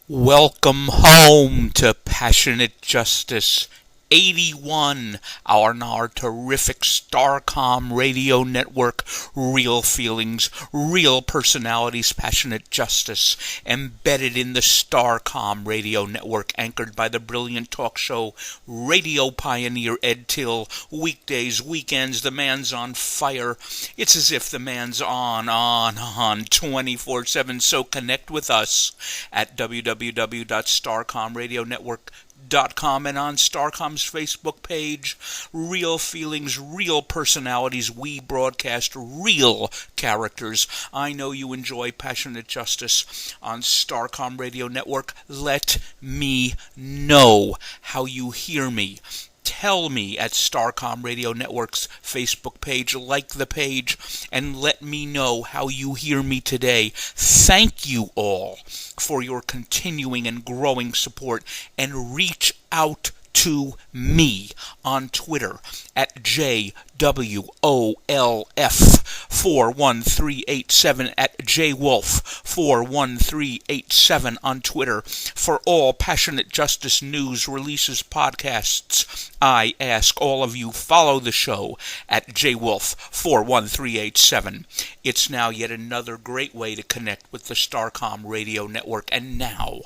Welcome home to Passionate Justice 81, our terrific Starcom radio network. Real feelings, real personalities, passionate justice, embedded in the Starcom radio network, anchored by the brilliant talk show radio pioneer Ed Till. Weekdays, weekends, the man's on fire. It's as if the man's on 24/7. So connect with us at www.starcomradionetwork.com and on Starcom's Facebook page. Real feelings, real personalities. We broadcast real characters. I know you enjoy Passionate Justice on Starcom Radio Network. Let me know how you hear me. Tell me at Starcom Radio Network's Facebook page, like the page, and let me know how you hear me today. Thank you all for your continuing and growing support, and reach out to me on Twitter at JWOLF41387, at JWolf41387 on Twitter for all Passionate Justice news, releases, podcasts. I ask all of you, follow the show at JWolf41387. It's now yet another great way to connect with the Starcom Radio Network. And now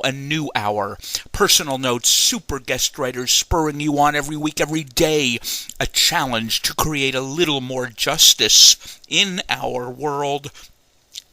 a new hour. Personal notes, super guest writers spurring you on every week, every day. A challenge to create a little more justice in our world.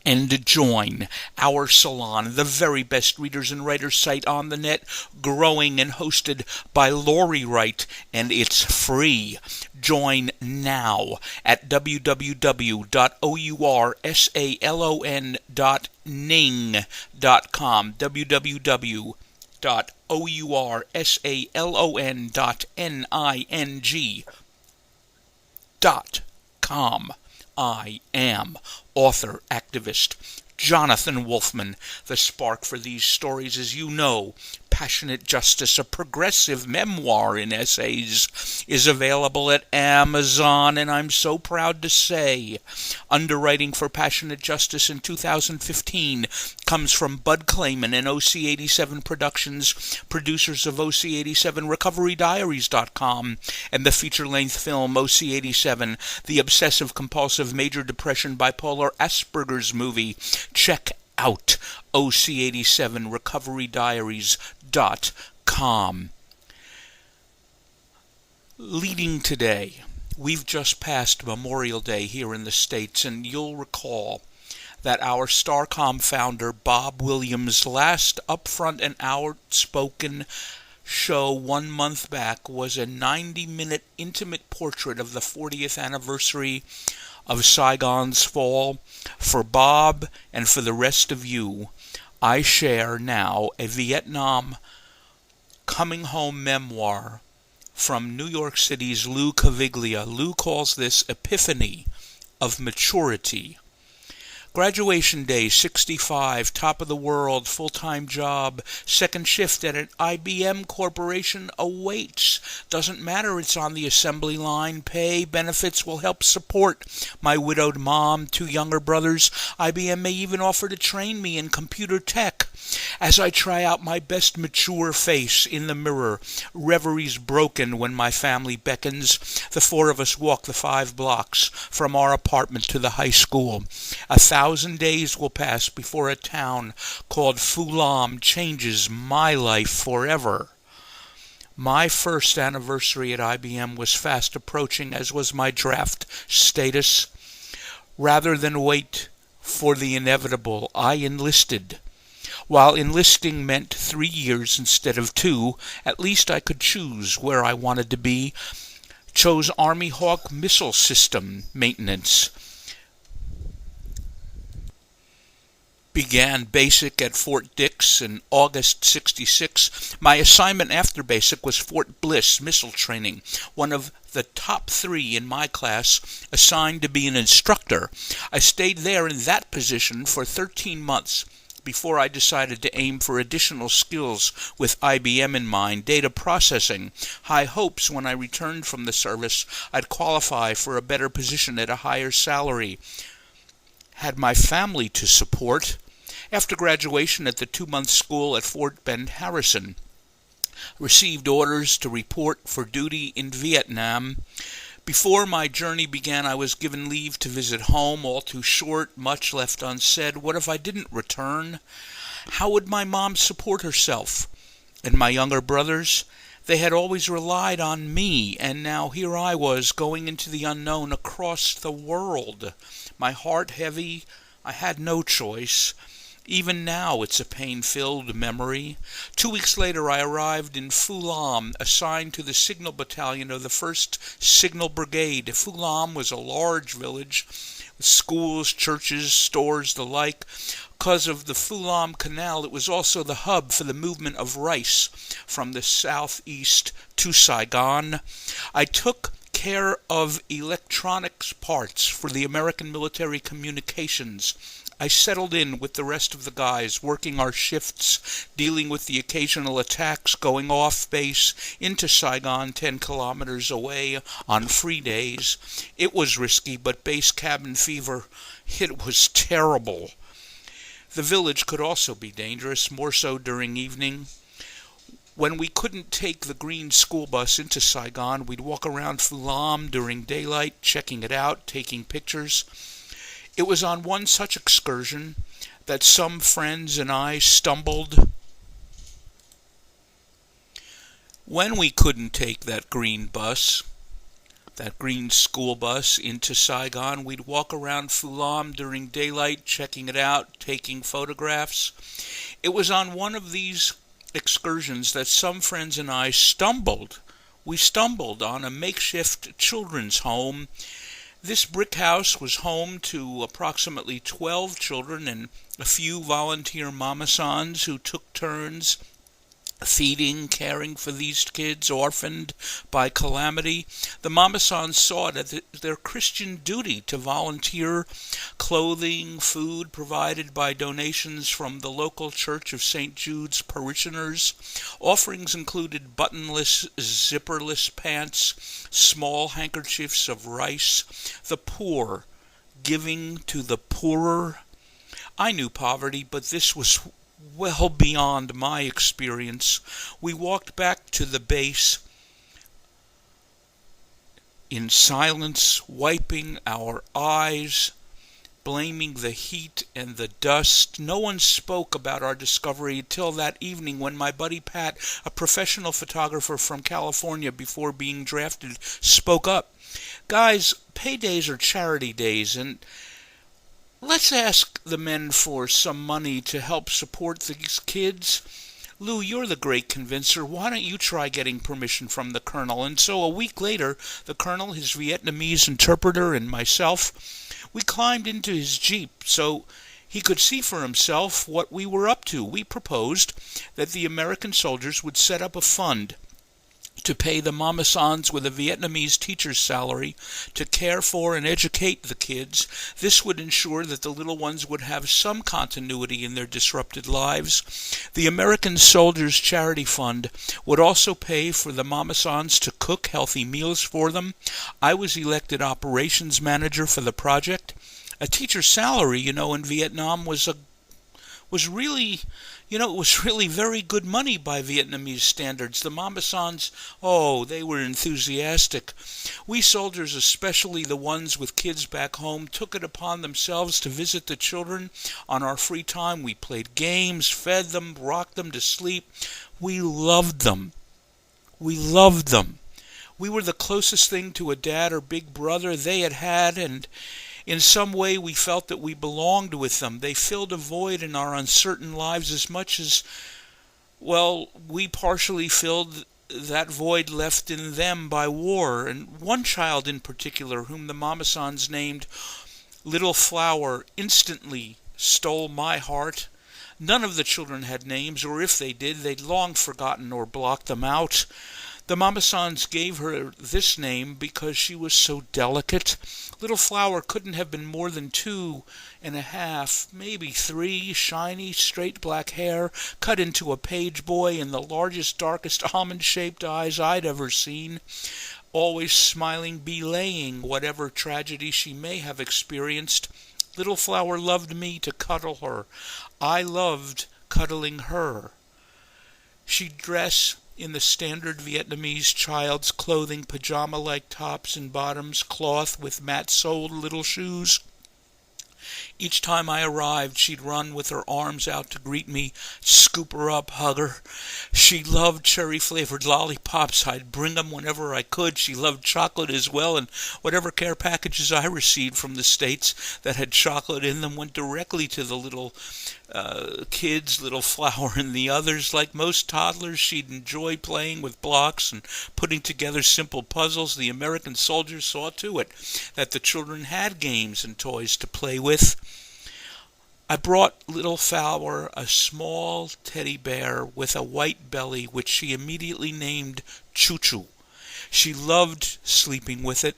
And join our salon, the very best readers and writers site on the net, growing and hosted by Lori Wright, and it's free. Join now at www.oursalon.ning.com, www.oursalon.ning.com. I am author, activist Jonathan Wolfman. The spark for these stories, as you know, Passionate Justice, a progressive memoir in essays, is available at Amazon, and I'm so proud to say underwriting for Passionate Justice in 2015 comes from Bud Clayman and OC87 Productions, producers of OC87 RecoveryDiaries.com, and the feature-length film OC87, the obsessive-compulsive major depression bipolar Asperger's movie. Check out OC87 RecoveryDiaries.com. Leading today, we've just passed Memorial Day here in the States, and you'll recall that our Starcom founder Bob Williams' last upfront and outspoken show 1 month back was a 90-minute intimate portrait of the 40th anniversary of Saigon's fall. For Bob and for the rest of you, I share now a Vietnam coming home memoir from New York City's Lou Caviglia. Lou calls this Epiphany of Maturity. Graduation day, 65, top of the world, full-time job, second shift at an IBM corporation awaits. Doesn't matter, it's on the assembly line. Pay, benefits will help support my widowed mom, 2 younger brothers. IBM may even offer to train me in computer tech. As I try out my best mature face in the mirror, reveries broken when my family beckons. The 4 of us walk the 5 blocks from our apartment to the high school. 1,000 days will pass before a town called Phulam changes my life forever. My first anniversary at IBM was fast approaching, as was my draft status. Rather than wait for the inevitable, I enlisted. While enlisting meant 3 years instead of 2, at least I could choose where I wanted to be. Chose Army Hawk Missile System maintenance. Began basic at Fort Dix in August '66. My assignment after basic was Fort Bliss missile training, one of the top 3 in my class, assigned to be an instructor. I stayed there in that position for 13 months before I decided to aim for additional skills with IBM in mind, data processing. High hopes when I returned from the service I'd qualify for a better position at a higher salary. Had my family to support, After graduation at the 2-month school at Fort Bend Harrison, received orders to report for duty in Vietnam. Before my journey began, I was given leave to visit home, all too short, much left unsaid. What if I didn't return? How would my mom support herself? And my younger brothers? They had always relied on me, and now here I was going into the unknown across the world. My heart heavy. I had no choice. Even now it's a pain-filled memory. 2 weeks later I arrived in Phu Lam, assigned to the Signal Battalion of the 1st Signal Brigade. Phu Lam was a large village with schools, churches, stores, the like. Because of the Phu Lam Canal, it was also the hub for the movement of rice from the southeast to Saigon. I took care of electronics parts for the American military communications. I settled in with the rest of the guys, working our shifts, dealing with the occasional attacks, going off base into Saigon 10 kilometers away on free days. It was risky, but base cabin fever, it was terrible. The village could also be dangerous, more so during evening. When we couldn't take the green school bus into Saigon, we'd walk around Phu Lam during daylight, checking it out, taking pictures. It was on one such excursion that some friends and I stumbled. When we couldn't take that green school bus into Saigon, we'd walk around Phu Lam during daylight, checking it out, taking photographs. It was on one of these excursions that some friends and I stumbled. We stumbled on a makeshift children's home. This brick house was home to approximately 12 children and a few volunteer mama-sans who took turns feeding, caring for these kids orphaned by calamity. The mama-sans saw it as their Christian duty to volunteer clothing, food provided by donations from the local Church of St. Jude's parishioners. Offerings included buttonless, zipperless pants, small handkerchiefs of rice. The poor giving to the poorer. I knew poverty, but this was well beyond my experience. We walked back to the base in silence, wiping our eyes, blaming the heat and the dust. No one spoke about our discovery until that evening when my buddy Pat, a professional photographer from California before being drafted, spoke up. Guys, paydays are charity days, and let's ask the men for some money to help support these kids. Lou, you're the great convincer. Why don't you try getting permission from the colonel? And so a week later, the colonel, his Vietnamese interpreter, and myself, we climbed into his Jeep so he could see for himself what we were up to. We proposed that the American soldiers would set up a fund to pay the mama-sans with a Vietnamese teacher's salary to care for and educate the kids. This would ensure that the little ones would have some continuity in their disrupted lives. The American Soldiers Charity Fund would also pay for the mama-sans to cook healthy meals for them. I was elected operations manager for the project. A teacher's salary, in Vietnam was really very good money by Vietnamese standards. The mama-sans, they were enthusiastic. We soldiers, especially the ones with kids back home, took it upon themselves to visit the children on our free time. We played games, fed them, rocked them to sleep. We loved them. We loved them. We were the closest thing to a dad or big brother they had, and in some way we felt that we belonged with them. They filled a void in our uncertain lives as much as, we partially filled that void left in them by war. And one child in particular, whom the mama-sans named Little Flower, instantly stole my heart. None of the children had names, or if they did, they'd long forgotten or blocked them out. The mama-sans gave her this name because she was so delicate. Little Flower couldn't have been more than 2.5, maybe 3, shiny, straight black hair, cut into a page boy, and the largest, darkest almond-shaped eyes I'd ever seen, always smiling, belaying whatever tragedy she may have experienced. Little Flower loved me to cuddle her. I loved cuddling her. She'd dress in the standard Vietnamese child's clothing, pajama-like tops and bottoms, cloth with matte-soled little shoes. Each time I arrived, she'd run with her arms out to greet me, scoop her up, hug her. She loved cherry-flavored lollipops. I'd bring them whenever I could. She loved chocolate as well, and whatever care packages I received from the States that had chocolate in them went directly to the little kids, Little Flower and the others. Like most toddlers, she'd enjoy playing with blocks and putting together simple puzzles. The American soldiers saw to it that the children had games and toys to play with. I brought Little Flower a small teddy bear with a white belly, which she immediately named Choo Choo. She loved sleeping with it.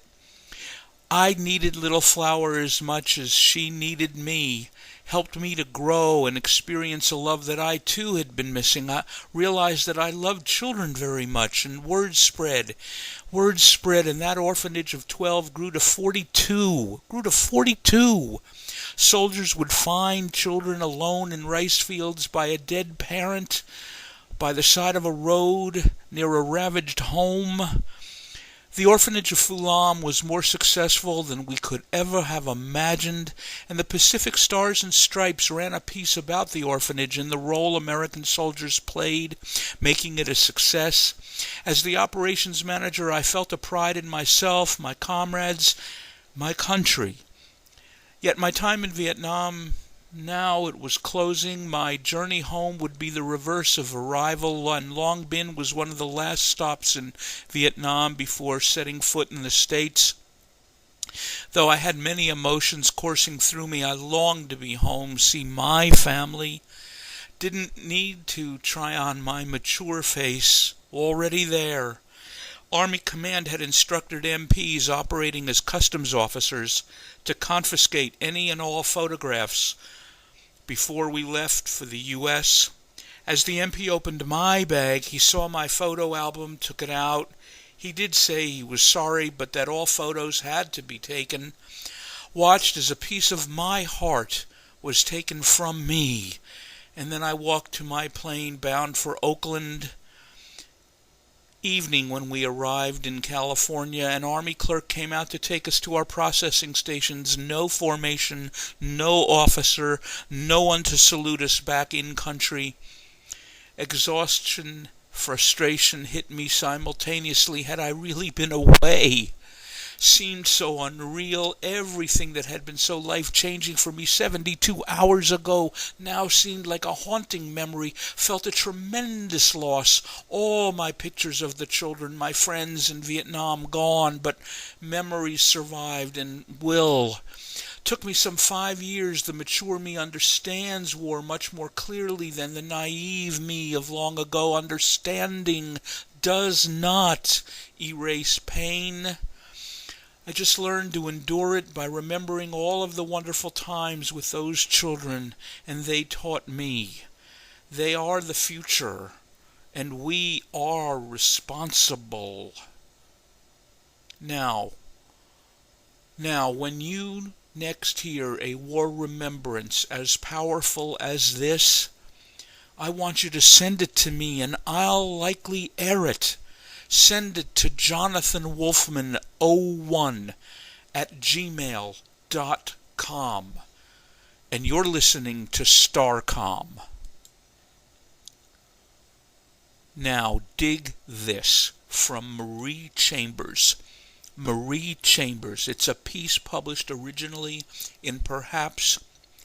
I needed Little Flower as much as she needed me, helped me to grow and experience a love that I too had been missing. I realized that I loved children very much, and word spread. Word spread, and that orphanage of 12 grew to 42. Soldiers would find children alone in rice fields by a dead parent, by the side of a road, near a ravaged home. The orphanage of Phulam was more successful than we could ever have imagined, and the Pacific Stars and Stripes ran a piece about the orphanage and the role American soldiers played, making it a success. As the operations manager, I felt a pride in myself, my comrades, my country. Yet my time in Vietnam, now it was closing. My journey home would be the reverse of arrival, and Long Binh was one of the last stops in Vietnam before setting foot in the States. Though I had many emotions coursing through me, I longed to be home, see my family. Didn't need to try on my mature face, already there. Army Command had instructed MPs operating as customs officers to confiscate any and all photographs before we left for the U.S. As the MP opened my bag, he saw my photo album, took it out. He did say he was sorry, but that all photos had to be taken. Watched as a piece of my heart was taken from me, and then I walked to my plane bound for Oakland. Evening when we arrived in California, an Army clerk came out to take us to our processing stations. No formation, no officer, no one to salute us back in country. Exhaustion, frustration hit me simultaneously. Had I really been away? Seemed so unreal. Everything that had been so life-changing for me 72 hours ago now seemed like a haunting memory. Felt a tremendous loss. All my pictures of the children, my friends in Vietnam, gone, but memories survived and will. Took me some 5 years. The mature me understands war much more clearly than the naive me of long ago. Understanding does not erase pain. I just learned to endure it by remembering all of the wonderful times with those children, and they taught me. They are the future, and we are responsible. Now, when you next hear a war remembrance as powerful as this, I want you to send it to me, and I'll likely air it. Send it to jonathanwolfman01@gmail.com. And you're listening to Starcom. Now dig this from Marie Chambers. Marie Chambers. It's a piece published originally in perhaps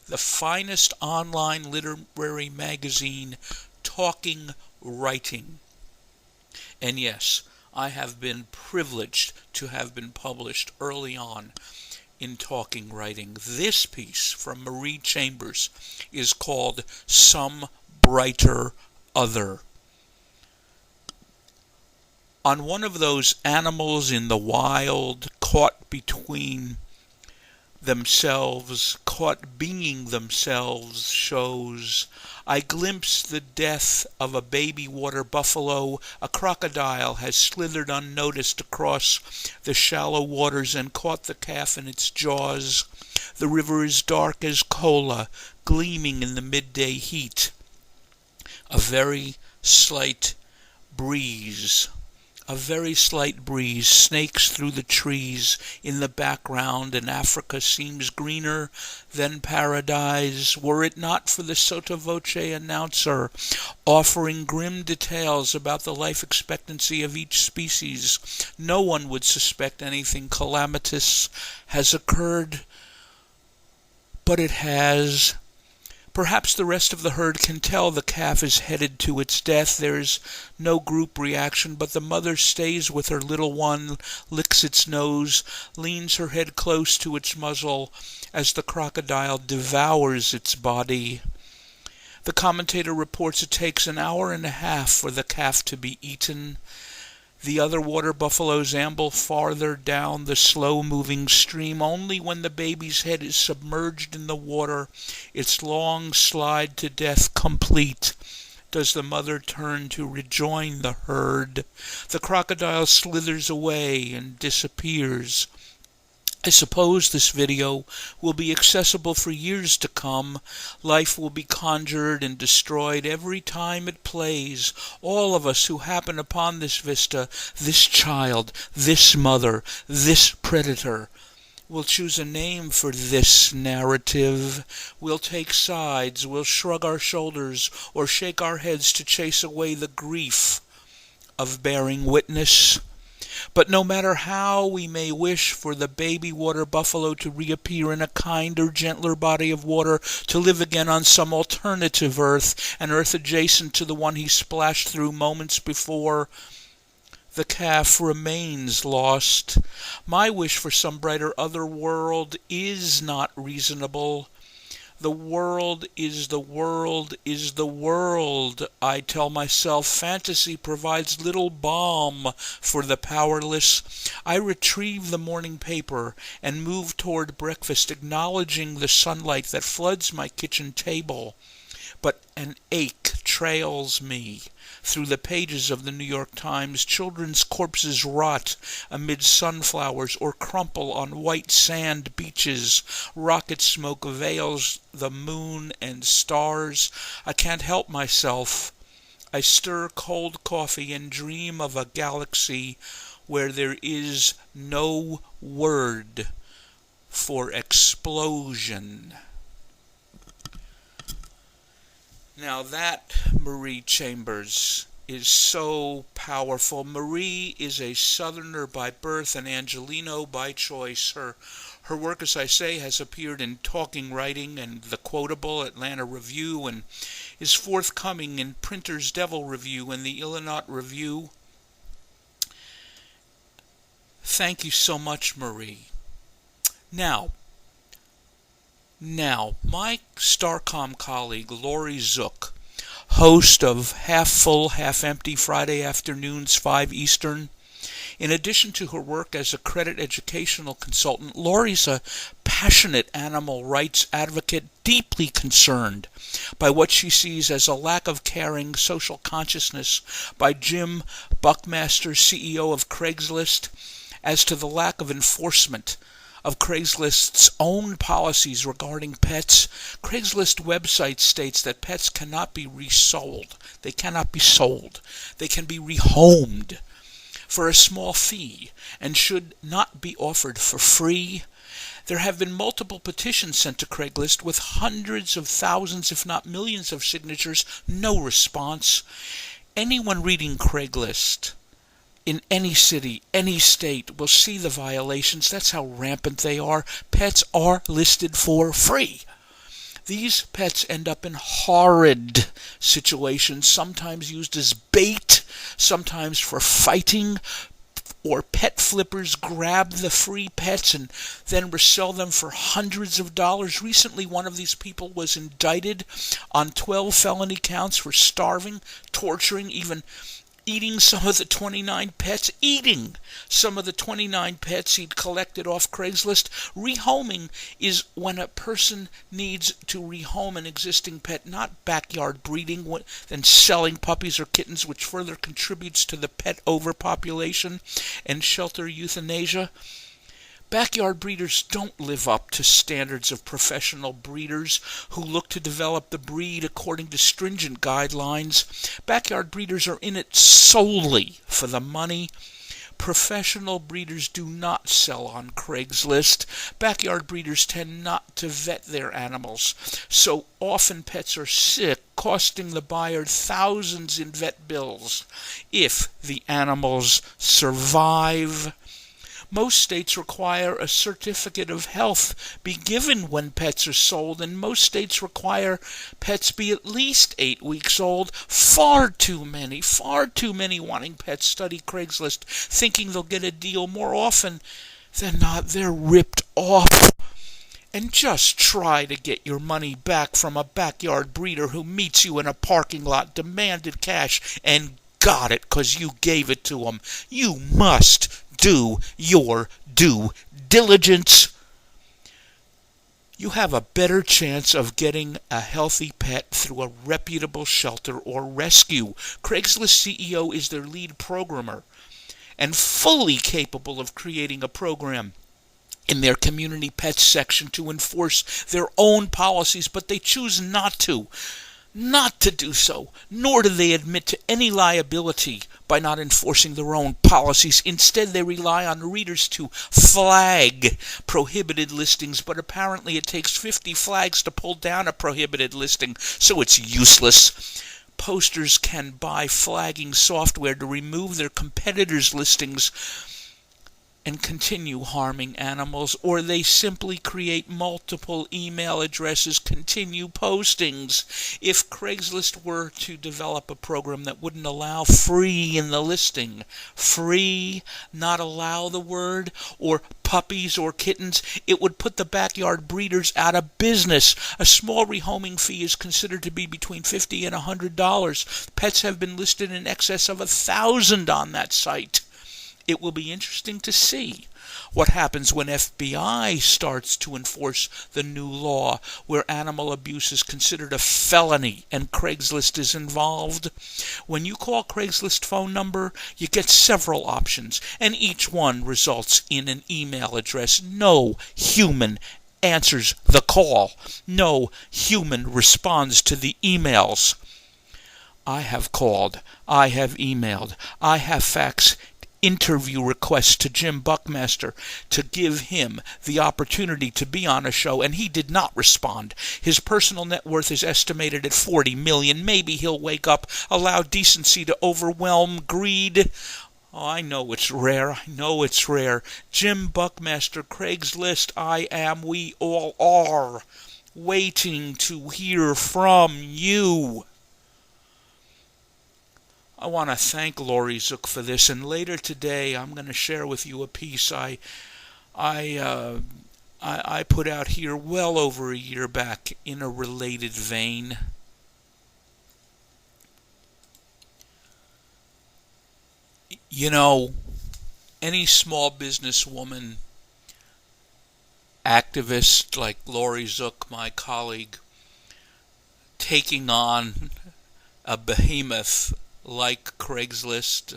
the finest online literary magazine, Talking Writing. And yes, I have been privileged to have been published early on in Talking Writing. This piece from Marie Chambers is called Some Brighter Other. On one of those animals in the wild, caught between themselves, caught being themselves shows. I glimpse the death of a baby water buffalo. A crocodile has slithered unnoticed across the shallow waters and caught the calf in its jaws. The river is dark as cola, gleaming in the midday heat. A very slight breeze. A very slight breeze snakes through the trees in the background, and Africa seems greener than paradise, were it not for the sotto voce announcer offering grim details about the life expectancy of each species. No one would suspect anything calamitous has occurred, but it has. Perhaps the rest of the herd can tell the calf is headed to its death. There's no group reaction, but the mother stays with her little one, licks its nose, leans her head close to its muzzle as the crocodile devours its body. The commentator reports it takes an hour and a half for the calf to be eaten. The other water buffaloes amble farther down the slow-moving stream. Only when the baby's head is submerged in the water, its long slide to death complete, does the mother turn to rejoin the herd. The crocodile slithers away and disappears. I suppose this video will be accessible for years to come. Life will be conjured and destroyed every time it plays. All of us who happen upon this vista, this child, this mother, this predator, will choose a name for this narrative. We'll take sides, we'll shrug our shoulders, or shake our heads to chase away the grief of bearing witness. But no matter how we may wish for the baby water buffalo to reappear in a kinder, gentler body of water, to live again on some alternative earth, an earth adjacent to the one he splashed through moments before, the calf remains lost. My wish for some brighter other world is not reasonable. The world is the world is the world, I tell myself. Fantasy provides little balm for the powerless. I retrieve the morning paper and move toward breakfast, acknowledging the sunlight that floods my kitchen table. But an ache trails me through the pages of the New York Times. Children's corpses rot amid sunflowers or crumple on white sand beaches. Rocket smoke veils the moon and stars. I can't help myself. I stir cold coffee and dream of a galaxy where there is no word for explosion. Now that Marie Chambers is so powerful. Marie is a Southerner by birth, an Angelino by choice. Her work, as I say, has appeared in Talking Writing and The Quotable, Atlanta Review, and is forthcoming in Printer's Devil Review and the Illinois Review. Thank you so much, Marie. Now, my Starcom colleague, Lori Zook, host of Half Full, Half Empty Friday afternoons, 5 Eastern. In addition to her work as a credit educational consultant, Lori's a passionate animal rights advocate, deeply concerned by what she sees as a lack of caring social consciousness by Jim Buckmaster, CEO of Craigslist, as to the lack of enforcement of Craigslist's own policies regarding pets. Craigslist website states that pets cannot be resold. They cannot be sold. They can be rehomed for a small fee and should not be offered for free. There have been multiple petitions sent to Craigslist with hundreds of thousands, if not millions of signatures. No response. Anyone reading Craigslist in any city, any state, will see the violations. That's how rampant they are. Pets are listed for free. These pets end up in horrid situations, sometimes used as bait, sometimes for fighting, or pet flippers grab the free pets and then resell them for hundreds of dollars. Recently, one of these people was indicted on 12 felony counts for starving, torturing, even eating some of the 29 pets, eating some of the 29 pets he'd collected off Craigslist. Rehoming is when a person needs to rehome an existing pet, not backyard breeding, then selling puppies or kittens, which further contributes to the pet overpopulation and shelter euthanasia. Backyard breeders don't live up to standards of professional breeders who look to develop the breed according to stringent guidelines. Backyard breeders are in it solely for the money. Professional breeders do not sell on Craigslist. Backyard breeders tend not to vet their animals, so often pets are sick, costing the buyer thousands in vet bills. If the animals survive, most states require a certificate of health be given when pets are sold, and most states require pets be at least 8 weeks old. Far too many wanting pets study Craigslist, thinking they'll get a deal. More often than not, they're ripped off. And just try to get your money back from a backyard breeder who meets you in a parking lot, demanded cash, and got it 'cause you gave it to him. You must do your due diligence. You have a better chance of getting a healthy pet through a reputable shelter or rescue. Craigslist CEO is their lead programmer and fully capable of creating a program in their community pets section to enforce their own policies, but they choose not to do so, nor do they admit to any liability by not enforcing their own policies. Instead, they rely on readers to flag prohibited listings, but apparently it takes 50 flags to pull down a prohibited listing, so it's useless. Posters can buy flagging software to remove their competitors' listings and continue harming animals, or they simply create multiple email addresses, continue postings. If Craigslist were to develop a program that wouldn't allow free in the listing, free, not allow the word, or puppies or kittens, it would put the backyard breeders out of business. A small rehoming fee is considered to be between $50 and $100. Pets have been listed in excess of 1,000 on that site. It will be interesting to see what happens when FBI starts to enforce the new law where animal abuse is considered a felony and Craigslist is involved. When you call Craigslist phone number, you get several options, and each one results in an email address. No human answers the call. No human responds to the emails. I have called. I have emailed. I have faxed interview requests to Jim Buckmaster to give him the opportunity to be on a show, and he did not respond. His personal net worth is estimated at $40 million. Maybe he'll wake up, allow decency to overwhelm greed. Oh, I know it's rare. Jim Buckmaster, Craigslist, we all are waiting to hear from you. I want to thank Lori Zook for this, and later today I'm going to share with you a piece I put out here well over a year back in a related vein. You know, any small businesswoman, activist like Lori Zook, my colleague, taking on a behemoth like Craigslist,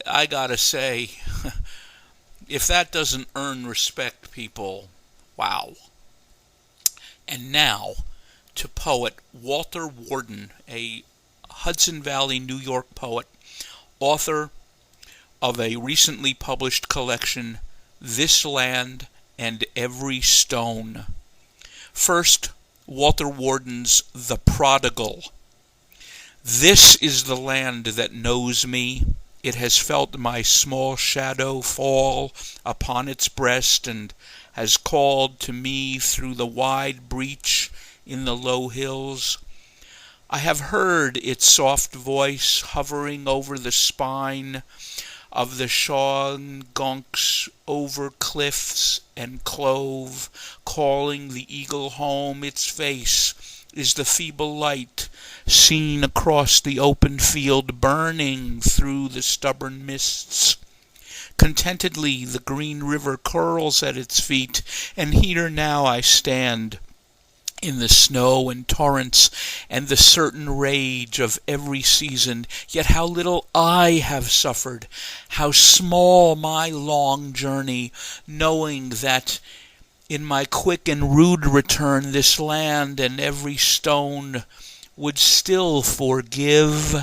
I gotta say, if that doesn't earn respect, people, wow. And now to poet Walter Worden, a Hudson Valley, New York poet, author of a recently published collection, This Land and Every Stone. First, Walter Worden's The Prodigal. This is the land that knows me. It has felt my small shadow fall upon its breast and has called to me through the wide breach in the low hills. I have heard its soft voice hovering over the spine of the Shawgunks over cliffs and clove, calling the eagle home. Its face is the feeble light seen across the open field, burning through the stubborn mists. Contentedly the green river curls at its feet, and here now I stand, in the snow and torrents and the certain rage of every season. Yet how little I have suffered, how small my long journey, knowing that in my quick and rude return this land and every stone would still forgive.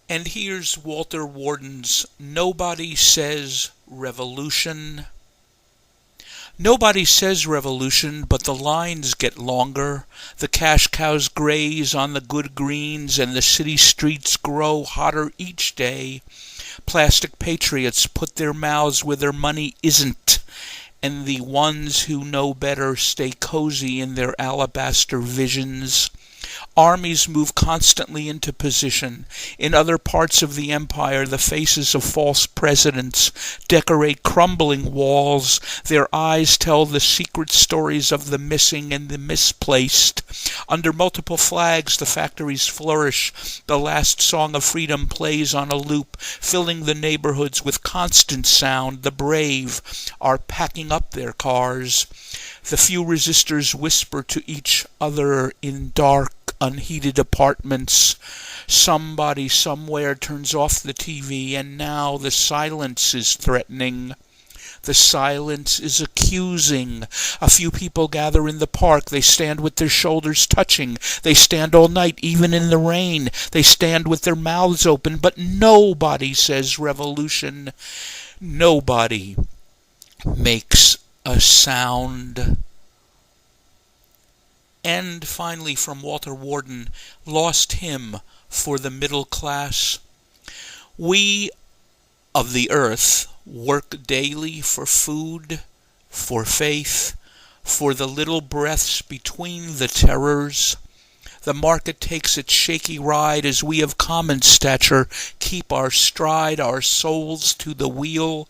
And here's Walter Warden's Nobody Says Revolution. Nobody says revolution, but the lines get longer. The cash cows graze on the good greens, and the city streets grow hotter each day. Plastic patriots put their mouths where their money isn't, and the ones who know better stay cozy in their alabaster visions. Armies move constantly into position. In other parts of the empire, the faces of false presidents decorate crumbling walls. Their eyes tell the secret stories of the missing and the misplaced. Under multiple flags, the factories flourish. The last song of freedom plays on a loop, filling the neighborhoods with constant sound. The brave are packing up their cars. The few resistors whisper to each other in dark, unheated apartments. Somebody somewhere turns off the TV, and now the silence is threatening. The silence is accusing. A few people gather in the park. They stand with their shoulders touching. They stand all night, even in the rain. They stand with their mouths open, but nobody says revolution. Nobody makes a sound. And finally, from Walter Warden, Lost Hymn for the Middle Class. We of the earth work daily for food, for faith, for the little breaths between the terrors. The market takes its shaky ride as we of common stature keep our stride, our souls to the wheel.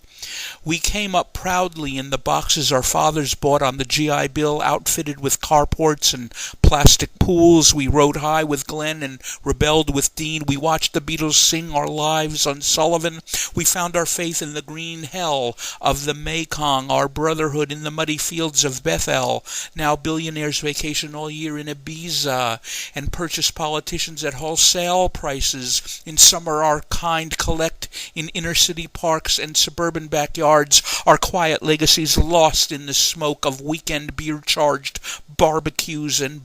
We came up proudly in the boxes our fathers bought on the GI Bill, outfitted with carports and plastic pools. We rode high with Glenn and rebelled with Dean. We watched the Beatles sing our lives on Sullivan. We found our faith in the green hell of the Mekong, our brotherhood in the muddy fields of Bethel. Now billionaires vacation all year in Ibiza and purchase politicians at wholesale prices. In summer our kind collect in inner-city parks and suburban backyards, our quiet legacies lost in the smoke of weekend beer-charged barbecues and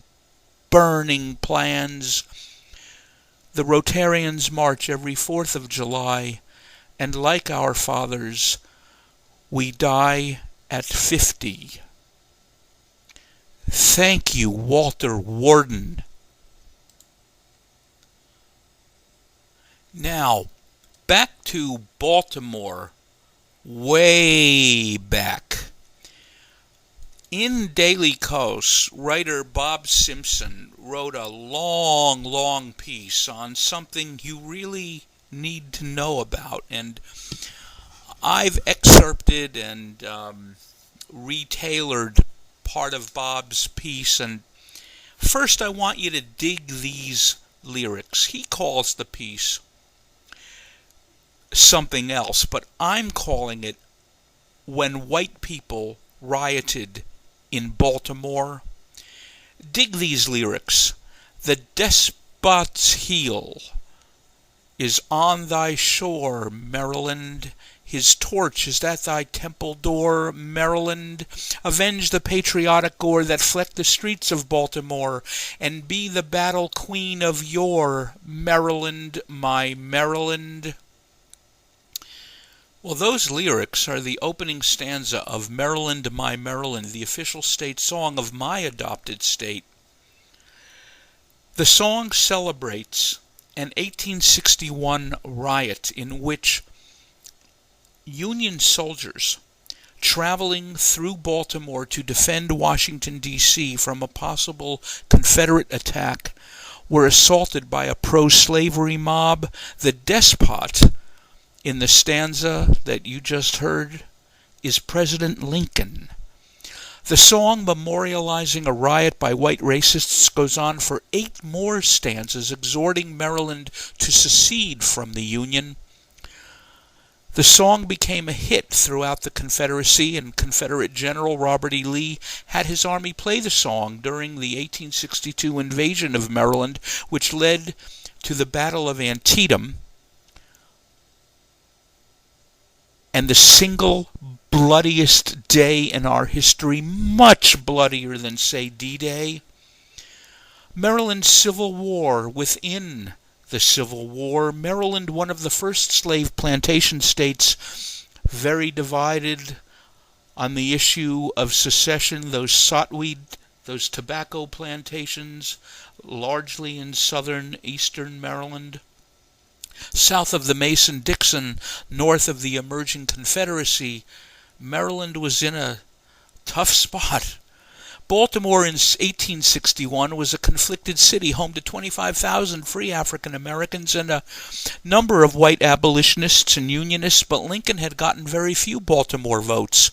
burning plans. The Rotarians march every 4th of July, and like our fathers, we die at 50. Thank you, Walter Warden. Now, back to Baltimore, way back. In Daily Kos, writer Bob Simpson wrote a long piece on something you really need to know about, and I've excerpted and retailored part of Bob's piece. And first I want you to dig these lyrics. He calls the piece something else, but I'm calling it When White People Rioted in Baltimore. Dig these lyrics. The despot's heel is on thy shore, Maryland. His torch is at thy temple door, Maryland. Avenge the patriotic gore that flecked the streets of Baltimore, and be the battle queen of yore, Maryland, my Maryland. Well, those lyrics are the opening stanza of Maryland, My Maryland, the official state song of my adopted state. The song celebrates an 1861 riot in which Union soldiers traveling through Baltimore to defend Washington, D.C. from a possible Confederate attack were assaulted by a pro-slavery mob. The despot in the stanza that you just heard is President Lincoln. The song memorializing a riot by white racists goes on for 8 more stanzas, exhorting Maryland to secede from the Union. The song became a hit throughout the Confederacy, and Confederate General Robert E. Lee had his army play the song during the 1862 invasion of Maryland, which led to the Battle of Antietam, and the single bloodiest day in our history, much bloodier than, say, D-Day. Maryland's Civil War. Within the Civil War, Maryland, one of the first slave plantation states, very divided on the issue of secession, those sotweed, those tobacco plantations, largely in southern eastern Maryland. South of the Mason-Dixon, north of the emerging Confederacy, Maryland was in a tough spot. Baltimore in 1861 was a conflicted city, home to 25,000 free African Americans and a number of white abolitionists and unionists, but Lincoln had gotten very few Baltimore votes.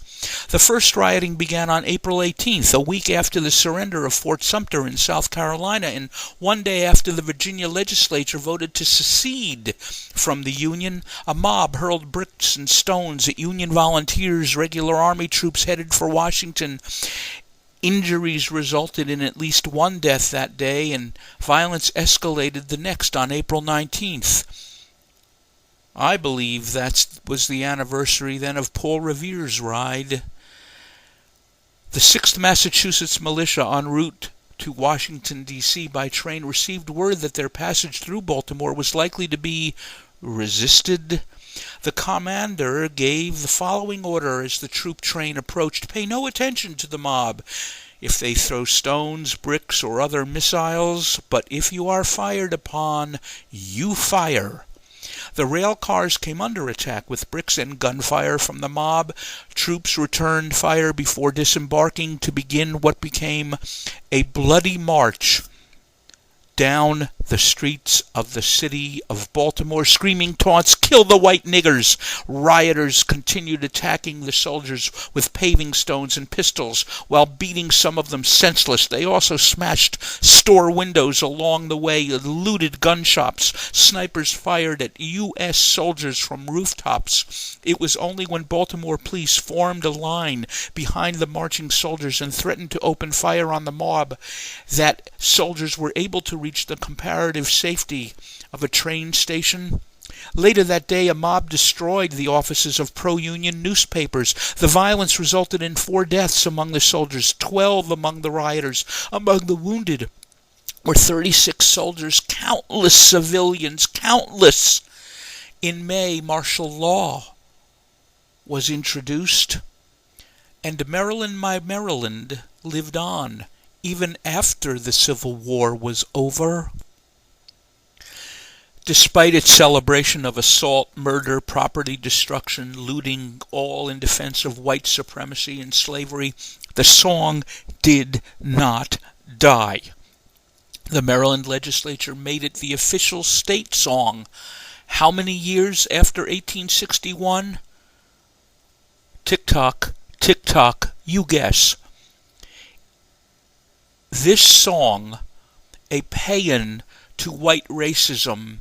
The first rioting began on April 18th, a week after the surrender of Fort Sumter in South Carolina, and one day after the Virginia legislature voted to secede from the Union. A mob hurled bricks and stones at Union volunteers, regular army troops headed for Washington. Injuries resulted in at least one death that day, and violence escalated the next on April 19th. I believe that was the anniversary then of Paul Revere's ride. The 6th Massachusetts Militia en route to Washington, D.C. by train received word that their passage through Baltimore was likely to be resisted. The commander gave the following order as the troop train approached: "Pay no attention to the mob if they throw stones, bricks, or other missiles, but if you are fired upon, you fire." The rail cars came under attack with bricks and gunfire from the mob. Troops returned fire before disembarking to begin what became a bloody march down the streets of the city of Baltimore, screaming taunts, "Kill the white niggers!" Rioters continued attacking the soldiers with paving stones and pistols, while beating some of them senseless. They also smashed store windows along the way, looted gun shops. Snipers fired at U.S. soldiers from rooftops. It was only when Baltimore police formed a line behind the marching soldiers and threatened to open fire on the mob that soldiers were able to reach the comparative safety of a train station. Later that day, a mob destroyed the offices of pro-union newspapers. The violence resulted in 4 deaths among the soldiers, 12 among the rioters. Among the wounded were 36 soldiers, countless civilians, countless. In May, martial law was introduced, and Maryland, my Maryland, lived on even after the Civil War was over. Despite its celebration of assault, murder, property destruction, looting, all in defense of white supremacy and slavery, the song did not die. The Maryland legislature made it the official state song. How many years after 1861? Tick-tock, tick-tock, you guess. This song, a paean to white racism,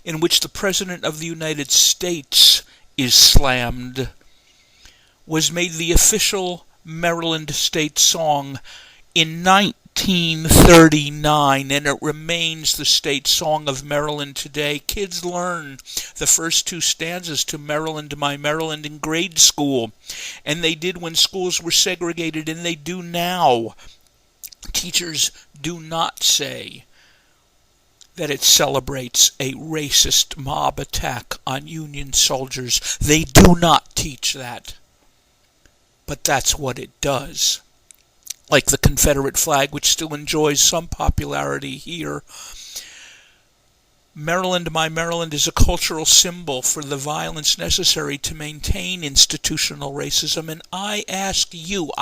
in which the President of the United States is slammed, was made the official Maryland state song in 1939, and it remains the state song of Maryland today. Kids learn the first 2 stanzas to Maryland, My Maryland in grade school, and they did when schools were segregated, and they do now. Teachers do not say that it celebrates a racist mob attack on Union soldiers. They do not teach that. But that's what it does. Like the Confederate flag, which still enjoys some popularity here. Maryland, My Maryland is a cultural symbol for the violence necessary to maintain institutional racism. And I ask you,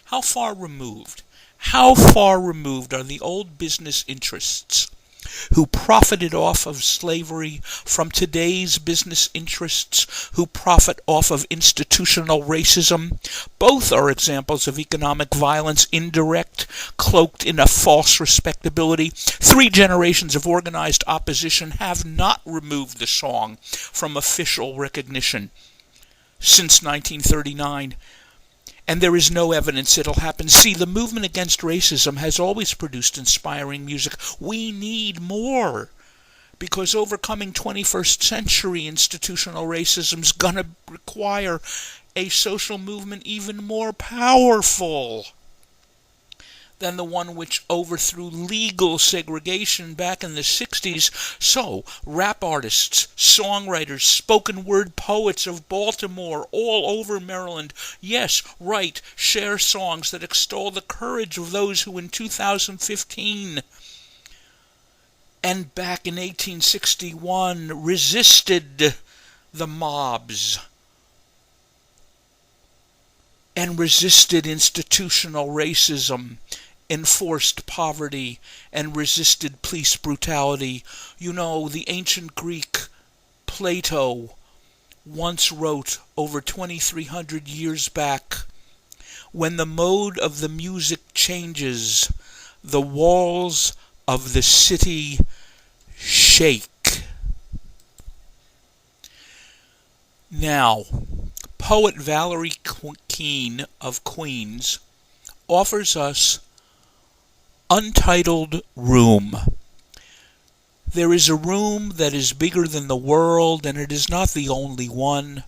how far removed are the old business interests who profited off of slavery from today's business interests, who profit off of institutional racism. Both are examples of economic violence, indirect, cloaked in a false respectability. 3 generations of organized opposition have not removed the song from official recognition since 1939. And there is no evidence it'll happen. See, the movement against racism has always produced inspiring music. We need more, because overcoming 21st century institutional racism is going to require a social movement even more powerful than the one which overthrew legal segregation back in the 60s. So, rap artists, songwriters, spoken word poets of Baltimore, all over Maryland, yes, write, share songs that extol the courage of those who in 2015 and back in 1861 resisted the mobs and resisted institutional racism, enforced poverty, and resisted police brutality. You know, the ancient Greek Plato once wrote over 2,300 years back, "When the mode of the music changes, the walls of the city shake." Now, poet Valerie Keene of Queens offers us Untitled Room. There is a room that is bigger than the world, and it is not the only one.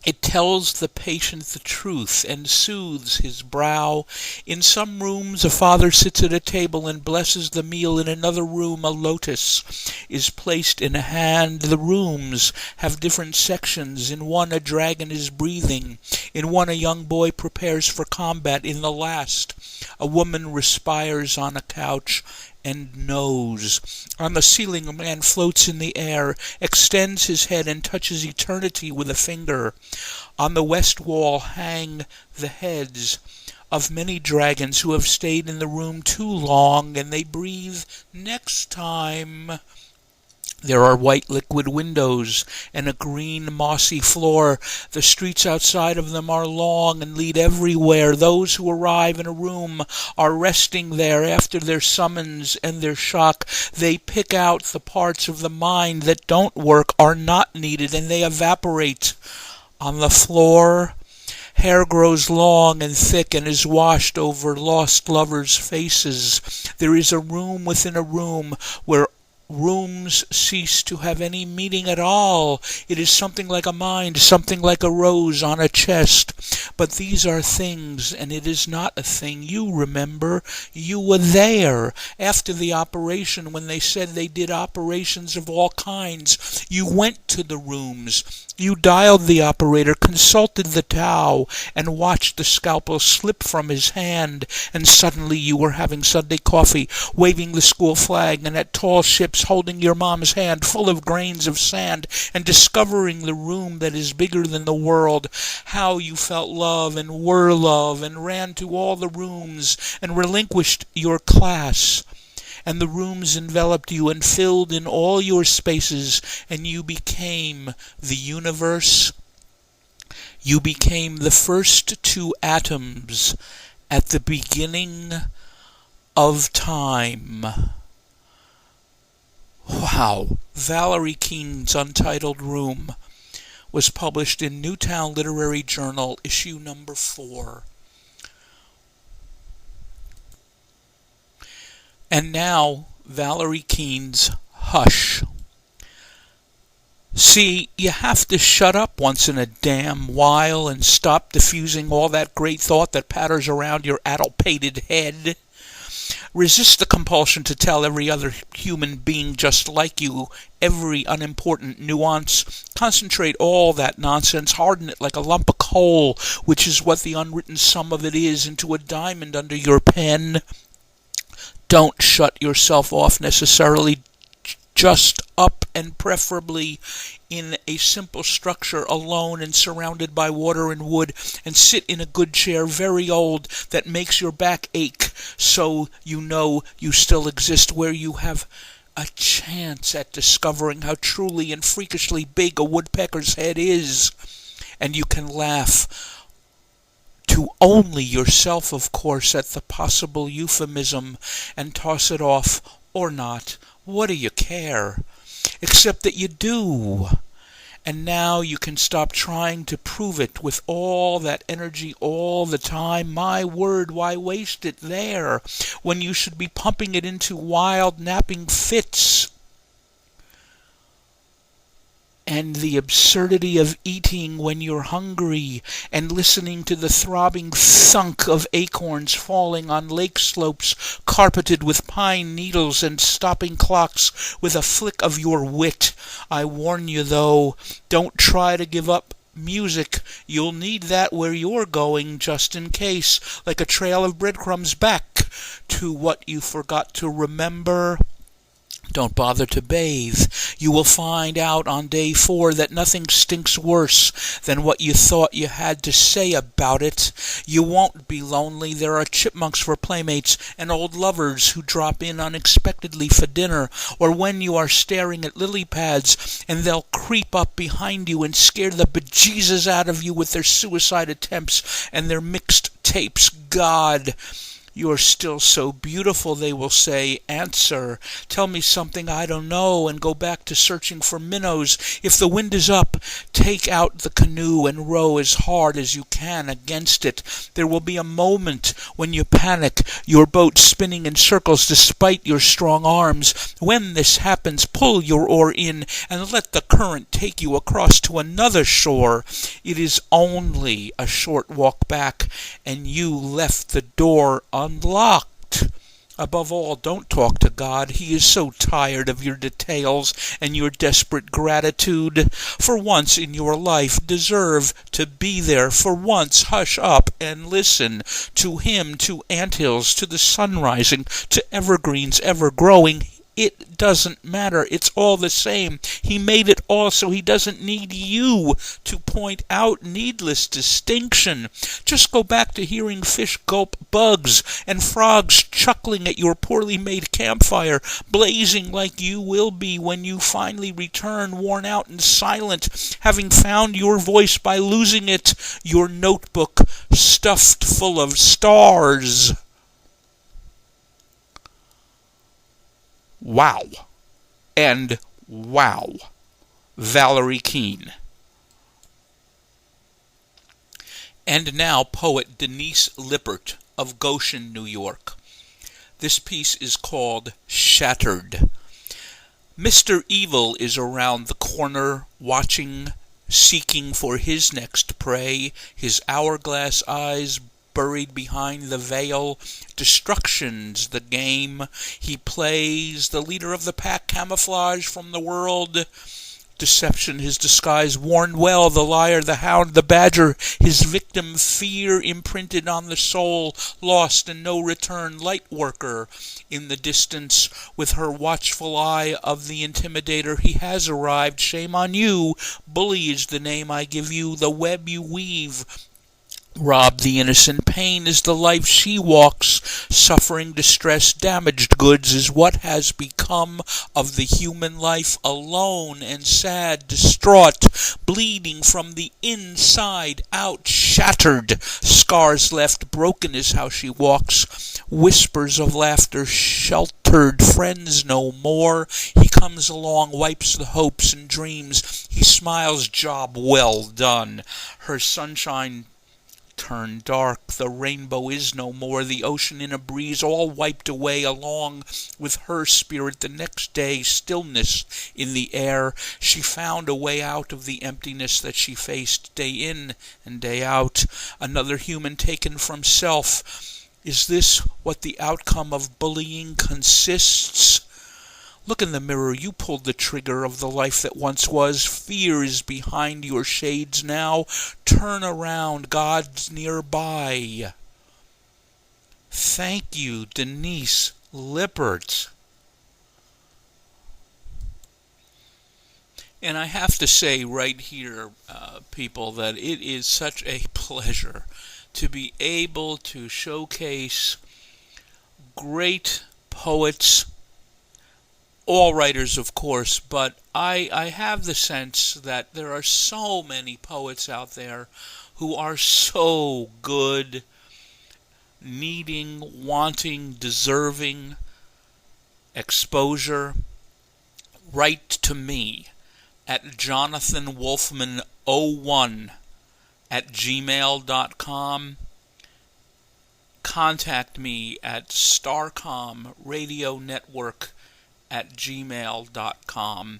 It tells the patient the truth and soothes his brow. In some rooms a father sits at a table and blesses the meal. In another room a lotus is placed in a hand. The rooms have different sections. In one a dragon is breathing. In one a young boy prepares for combat. In the last a woman respires on a couch and knows. On the ceiling a man floats in the air, extends his head and touches eternity with a finger. On the west wall hang the heads of many dragons who have stayed in the room too long, and they breathe next time. There are white liquid windows and a green mossy floor. The streets outside of them are long and lead everywhere. Those who arrive in a room are resting there after their summons and their shock. They pick out the parts of the mind that don't work, are not needed, and they evaporate. On the floor, hair grows long and thick and is washed over lost lovers' faces. There is a room within a room where rooms cease to have any meaning at all. It is something like a mind, something like a rose on a chest. But these are things, and it is not a thing. You remember, you were there after the operation when they said they did operations of all kinds. You went to the rooms. You dialed the operator, consulted the Tao, and watched the scalpel slip from his hand, and suddenly you were having Sunday coffee, waving the school flag, and at tall ships holding your mom's hand full of grains of sand, and discovering the room that is bigger than the world. How you felt love and were love, and ran to all the rooms, and relinquished your class. And the rooms enveloped you and filled in all your spaces, and you became the universe. You became the first 2 atoms at the beginning of time. Wow. Valerie Keene's Untitled Room was published in Newtown Literary Journal, issue number 4. And now, Valerie Keene's Hush. See, you have to shut up once in a damn while and stop diffusing all that great thought that patters around your addle-pated head. Resist the compulsion to tell every other human being just like you every unimportant nuance. Concentrate all that nonsense, harden it like a lump of coal, which is what the unwritten sum of it is, into a diamond under your pen. Don't shut yourself off necessarily, just up, and preferably in a simple structure, alone and surrounded by water and wood, and sit in a good chair, very old, that makes your back ache, so you know you still exist, where you have a chance at discovering how truly and freakishly big a woodpecker's head is, and you can laugh to only yourself, of course, at the possible euphemism, and toss it off, or not. What do you care? Except that you do. And now you can stop trying to prove it with all that energy all the time. My word, why waste it there when you should be pumping it into wild napping fits? And the absurdity of eating when you're hungry, and listening to the throbbing thunk of acorns falling on lake slopes carpeted with pine needles, and stopping clocks with a flick of your wit. I warn you, though, don't try to give up music. You'll need that where you're going, just in case, like a trail of breadcrumbs back to what you forgot to remember. Don't bother to bathe. You will find out on day 4 that nothing stinks worse than what you thought you had to say about it. You won't be lonely. There are chipmunks for playmates, and old lovers who drop in unexpectedly for dinner, or when you are staring at lily pads, and they'll creep up behind you and scare the bejesus out of you with their suicide attempts and their mixed tapes. God, you're still so beautiful, they will say. Answer. Tell me something I don't know, and go back to searching for minnows. If the wind is up, take out the canoe and row as hard as you can against it. There will be a moment when you panic, your boat spinning in circles despite your strong arms. When this happens, pull your oar in and let the current take you across to another shore. It is only a short walk back, and you left the door unlocked. Above all, don't talk to God. He is so tired of your details and your desperate gratitude. For once in your life, deserve to be there. For once, hush up and listen to Him, to anthills, to the sun rising, to evergreens ever growing. It doesn't matter. It's all the same. He made it all, so He doesn't need you to point out needless distinction. Just go back to hearing fish gulp bugs and frogs chuckling at your poorly made campfire, blazing like you will be when you finally return, worn out and silent, having found your voice by losing it, your notebook stuffed full of stars. Wow. And wow. Valerie Keene. And now poet Denise Lippert of Goshen, New York. This piece is called Shattered. Mr. Evil is around the corner, watching, seeking for his next prey, his hourglass eyes buried behind the veil. Destruction's the game he plays, the leader of the pack, camouflage from the world. Deception, his disguise, worn well, the liar, the hound, the badger, his victim, fear imprinted on the soul, lost and no return, light worker in the distance, with her watchful eye of the intimidator. He has arrived, shame on you, bully is the name I give you, the web you weave. Rob the innocent, pain is the life she walks, suffering, distress, damaged goods is what has become of the human life, alone and sad, distraught, bleeding from the inside out, shattered, scars left, broken is how she walks, whispers of laughter, sheltered, friends no more. He comes along, wipes the hopes and dreams, he smiles, job well done. Her sunshine turn dark, the rainbow is no more, the ocean in a breeze, all wiped away along with her spirit. The next day, stillness in the air, she found a way out of the emptiness that she faced day in and day out. Another human taken from self. Is this what the outcome of bullying consists? Look in the mirror, you pulled the trigger of the life that once was. Fear is behind your shades now. Turn around, God's nearby. Thank you, Denise Lippert. And I have to say right here, people, that it is such a pleasure to be able to showcase great poets all writers, of course, but I have the sense that there are so many poets out there who are so good, needing, wanting, deserving exposure. Write to me at jonathanwolfman01@gmail.com. Contact me at starcomradionetwork@gmail.com.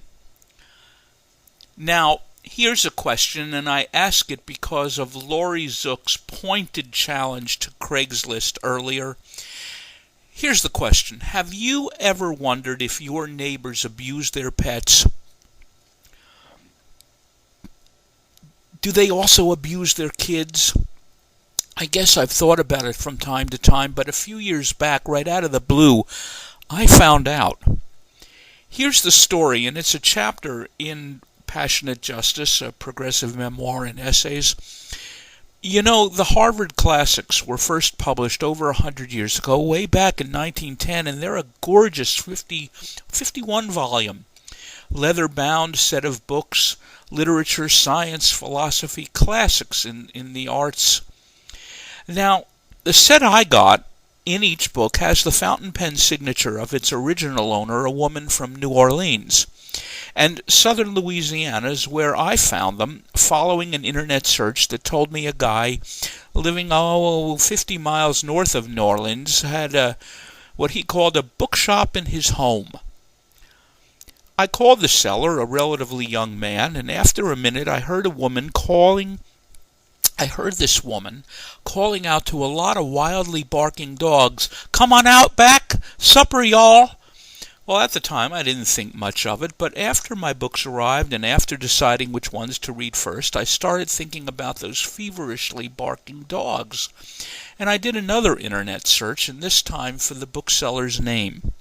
Now, here's a question, and I ask it because of Lori Zook's pointed challenge to Craigslist earlier. Here's the question. Have you ever wondered if your neighbors abuse their pets? Do they also abuse their kids? I guess I've thought about it from time to time, but a few years back, right out of the blue, I found out. Here's the story, and it's a chapter in Passionate Justice, a progressive memoir and essays. You know, the Harvard Classics were first published over 100 years ago, way back in 1910, and they're a gorgeous 51-volume, leather-bound set of books, literature, science, philosophy, classics in the arts. Now, the set I got in each book has the fountain pen signature of its original owner, a woman from New Orleans. And southern Louisiana is where I found them, following an internet search that told me a guy living 50 miles north of New Orleans had what he called a bookshop in his home. I called the seller, a relatively young man, and after a minute I heard this woman calling out to a lot of wildly barking dogs, "Come on out back! Supper, y'all!" Well, at the time I didn't think much of it, but after my books arrived and after deciding which ones to read first, I started thinking about those feverishly barking dogs. And I did another internet search, and this time for the bookseller's name.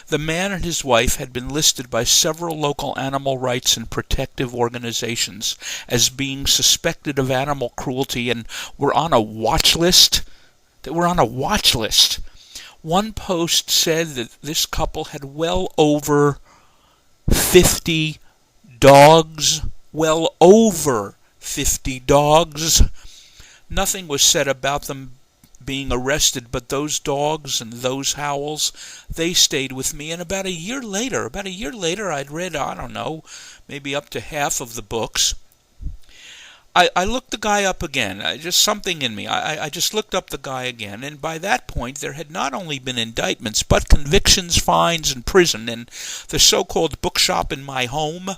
The man and his wife had been listed by several local animal rights and protective organizations as being suspected of animal cruelty and were on a watch list. One post said that this couple had well over 50 dogs. Nothing was said about them being arrested, but those dogs and those howls, they stayed with me. And about a year later, I'd read, maybe up to half of the books. I looked the guy up again. Just something in me. I just looked up the guy again, and by that point there had not only been indictments, but convictions, fines, and prison. And the so-called bookshop in my home,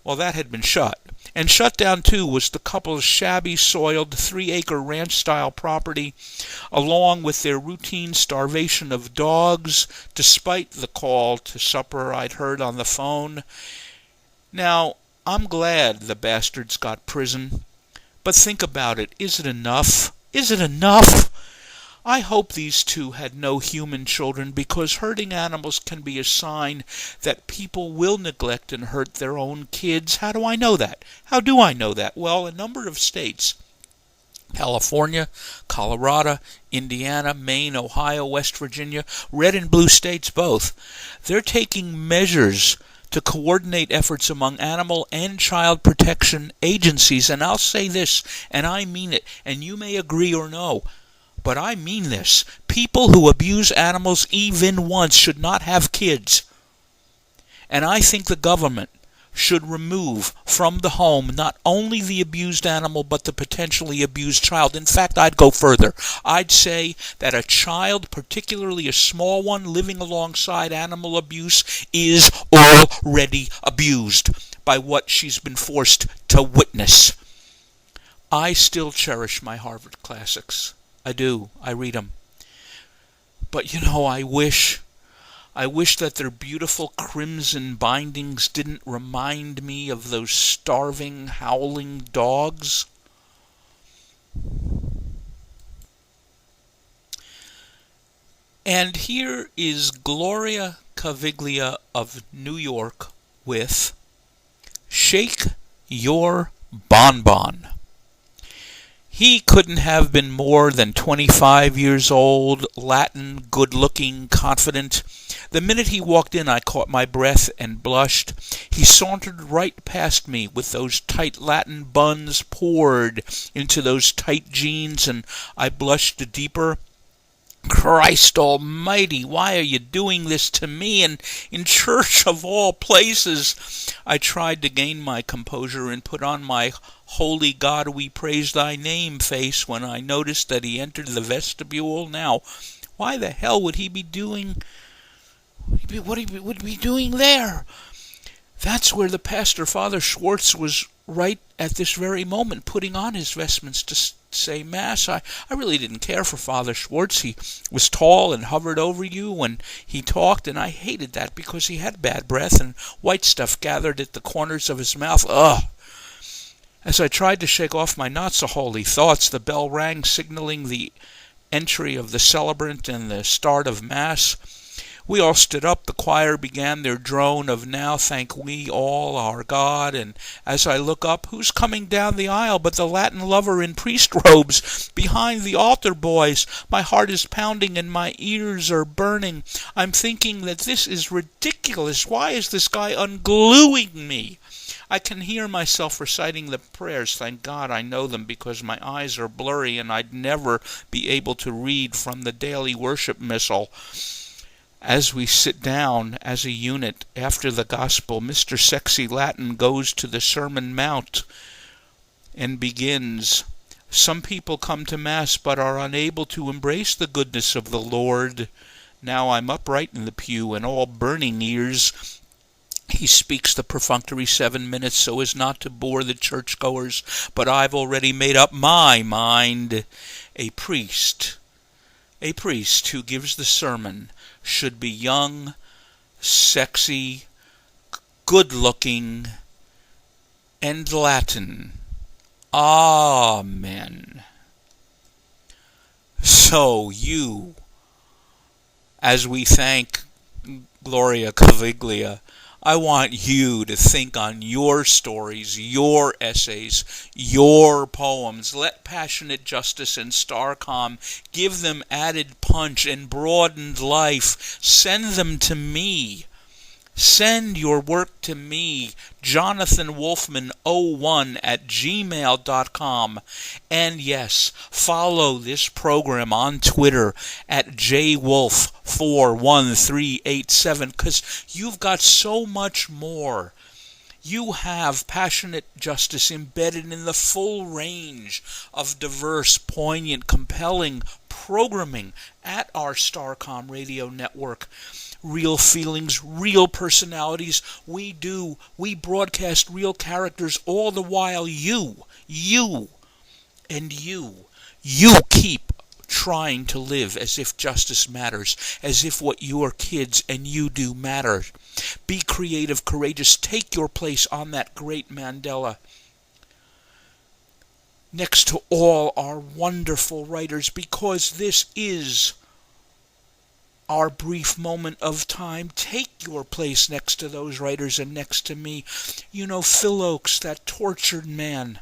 well, that had been shut. And shut down, too, was the couple's shabby, soiled, 3-acre ranch-style property, along with their routine starvation of dogs, despite the call to supper I'd heard on the phone. Now, I'm glad the bastards got prison, but think about it. Is it enough? I hope these two had no human children, because hurting animals can be a sign that people will neglect and hurt their own kids. How do I know that? Well, a number of states, California, Colorado, Indiana, Maine, Ohio, West Virginia, red and blue states both, they're taking measures to coordinate efforts among animal and child protection agencies. And I'll say this, and I mean it, and you may agree or no, but I mean this. People who abuse animals even once should not have kids. And I think the government should remove from the home not only the abused animal, but the potentially abused child. In fact, I'd go further. I'd say that a child, particularly a small one, living alongside animal abuse is already abused by what she's been forced to witness. I still cherish my Harvard Classics. I do. I read them. But I wish that their beautiful crimson bindings didn't remind me of those starving, howling dogs. And here is Gloria Caviglia of New York with Shake Your Bonbon. He couldn't have been more than 25 years old, Latin, good-looking, confident. The minute he walked in, I caught my breath and blushed. He sauntered right past me with those tight Latin buns poured into those tight jeans, and I blushed deeper. Christ almighty, why are you doing this to me, and in church of all places? I tried to gain my composure and put on my holy God we praise thy name face when I noticed that he entered the vestibule. Now, why the hell would he be doing what he would be doing there? That's where the pastor, Father Schwartz, was right at this very moment, putting on his vestments to say Mass. I really didn't care for Father Schwartz. He was tall and hovered over you when he talked, and I hated that because he had bad breath and white stuff gathered at the corners of his mouth. Ugh! As I tried to shake off my not-so-holy thoughts, the bell rang, signaling the entry of the celebrant and the start of Mass. We all stood up. The choir began their drone of "Now thank we all our God," and as I look up, who's coming down the aisle but the Latin lover in priest robes behind the altar boys? My heart is pounding and my ears are burning. I'm thinking that this is ridiculous. Why is this guy ungluing me? I can hear myself reciting the prayers. Thank God I know them because my eyes are blurry and I'd never be able to read from the daily worship missal. As we sit down as a unit after the gospel, Mr. Sexy Latin goes to the Sermon Mount and begins, "Some people come to Mass but are unable to embrace the goodness of the Lord." Now I'm upright in the pew and all burning ears. He speaks the perfunctory 7 minutes so as not to bore the churchgoers, but I've already made up my mind. A priest who gives the sermon should be young, sexy, good-looking, and Latin. Amen. So you, as we thank Gloria Caviglia, I want you to think on your stories, your essays, your poems. Let Passionate Justice and Starcom give them added punch and broadened life. Send them to me. Send your work to me, JonathanWolfman01@gmail.com. And yes, follow this program on Twitter at JWolf41387, because you've got so much more. You have Passionate Justice embedded in the full range of diverse, poignant, compelling programming at our Starcom radio network. Real feelings, real personalities. We broadcast real characters, all the while you keep trying to live as if justice matters, as if what your kids and you do matter. Be creative, courageous, take your place on that great Mandela. Next to all our wonderful writers, because this is our brief moment of time. Take your place next to those writers and next to me. You know, Phil Oakes, that tortured man.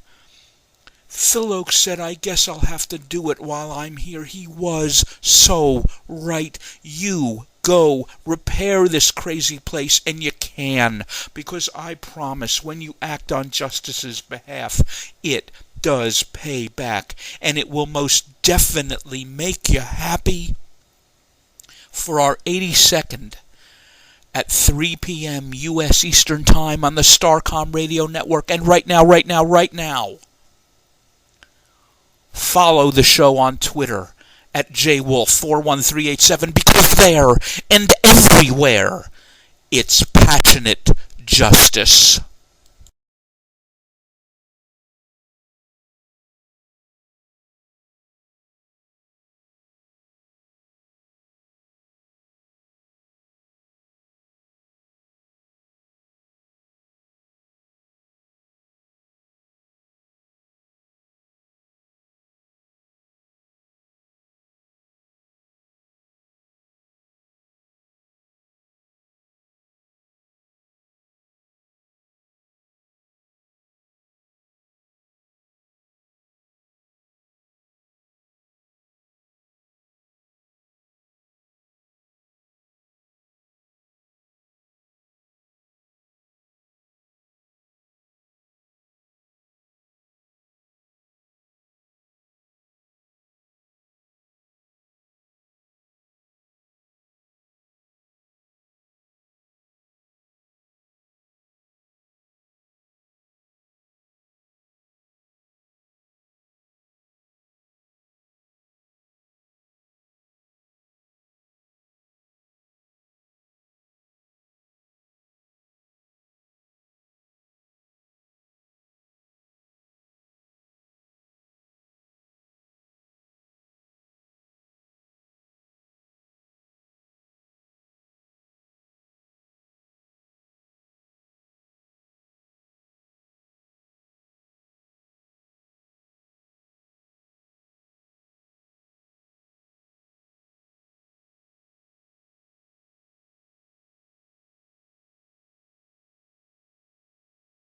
Phil Oakes said, "I guess I'll have to do it while I'm here." He was so right. You go repair this crazy place, and you can, because I promise when you act on justice's behalf, it does pay back, and it will most definitely make you happy. For our 82nd at 3 p.m. U.S. Eastern Time on the Starcom Radio Network. And right now, follow the show on Twitter at JWolf41387, because there and everywhere, it's Passionate Justice.